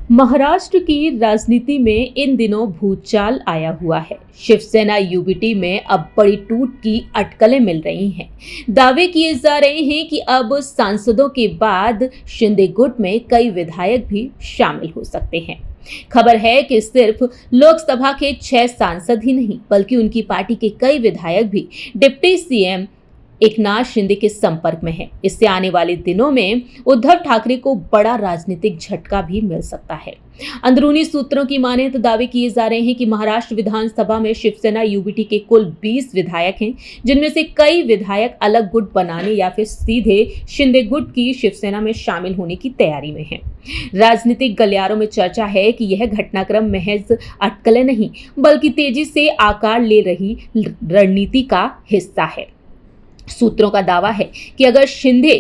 महाराष्ट्र की राजनीति में इन दिनों भूचाल आया हुआ है। शिवसेना यूबीटी में अब बड़ी टूट की अटकलें मिल रही हैं। दावे किए जा रहे हैं कि अब सांसदों के बाद शिंदे गुट में कई विधायक भी शामिल हो सकते हैं। खबर है कि सिर्फ लोकसभा के 6 सांसद ही नहीं बल्कि उनकी पार्टी के कई विधायक भी डिप्टी सीएम एकनाथ शिंदे के संपर्क में है। इससे आने वाले दिनों में उद्धव ठाकरे को बड़ा राजनीतिक झटका भी मिल सकता है। अंदरूनी सूत्रों की माने तो दावे किए जा रहे हैं कि महाराष्ट्र विधानसभा में शिवसेना यूबीटी के कुल 20 विधायक हैं, जिनमें से कई विधायक अलग गुट बनाने या फिर सीधे शिंदे गुट की शिवसेना में शामिल होने की तैयारी में हैं। राजनीतिक गलियारों में चर्चा है कि यह घटनाक्रम महज अटकलें नहीं बल्कि तेजी से आकार ले रही रणनीति का हिस्सा है। सूत्रों का दावा है कि अगर शिंदे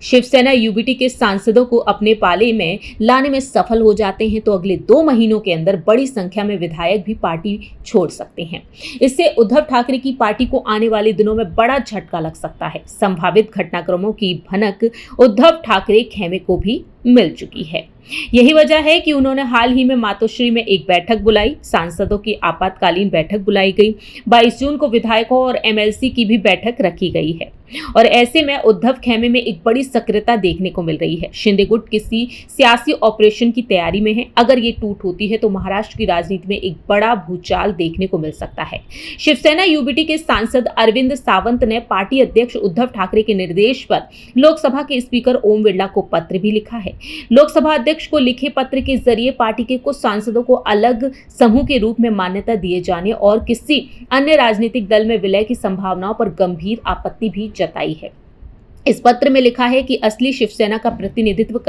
शिवसेना यूबीटी के सांसदों को अपने पाले में लाने में सफल हो जाते हैं तो अगले 2 महीनों के अंदर बड़ी संख्या में विधायक भी पार्टी छोड़ सकते हैं। इससे उद्धव ठाकरे की पार्टी को आने वाले दिनों में बड़ा झटका लग सकता है। संभावित घटनाक्रमों की भनक उद्धव ठाकरे खेमे को भी मिल चुकी है। यही वजह है कि उन्होंने हाल ही में मातोश्री में एक बैठक बुलाई। सांसदों की आपातकालीन बैठक बुलाई गई। 22 जून को विधायकों और एमएलसी की भी बैठक रखी गई है और ऐसे में उद्धव खेमे में एक बड़ी सक्रियता देखने को मिल रही है। शिंदे गुट किसी सियासी ऑपरेशन की तैयारी में है। अगर ये टूट होती है तो महाराष्ट्र की राजनीति में एक बड़ा भूचाल देखने को मिल सकता है। शिवसेना यूबीटी के सांसद अरविंद सावंत ने पार्टी अध्यक्ष उद्धव ठाकरे के निर्देश पर लोकसभा के स्पीकर ओम बिरला को पत्र भी लिखा है। लोकसभा अध्यक्ष को लिखे पत्र के जरिए पार्टी के कुछ सांसदों को अलग समूह के रूप में मान्यता दिए जाने और किसी अन्य राजनीतिक दल में विलय की संभावनाओं पर गंभीर आपत्ति भी जताई है। इस पत्र में लिखा है कि असली शिवसेना का प्रतिनिधित्व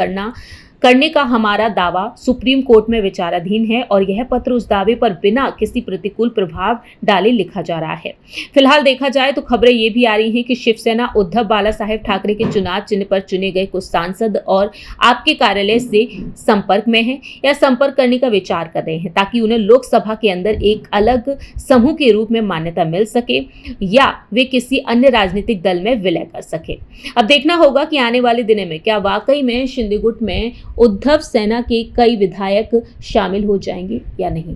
करने का हमारा दावा सुप्रीम कोर्ट में विचाराधीन है और यह पत्र उस दावे पर बिना किसी प्रतिकूल प्रभाव डाले लिखा जा रहा है। फिलहाल देखा जाए तो खबरें ये भी आ रही हैं कि शिवसेना उद्धव बाला साहेब ठाकरे के चुनाव चिन्ह पर चुने गए कुछ सांसद और आपके कार्यालय से संपर्क में है या संपर्क करने का विचार कर रहे हैं ताकि उन्हें लोकसभा के अंदर एक अलग समूह के रूप में मान्यता मिल सके या वे किसी अन्य राजनीतिक दल में विलय कर सके। अब देखना होगा कि आने वाले दिनों में क्या वाकई में शिंदे गुट में उद्धव सेना के कई विधायक शामिल हो जाएंगे या नहीं।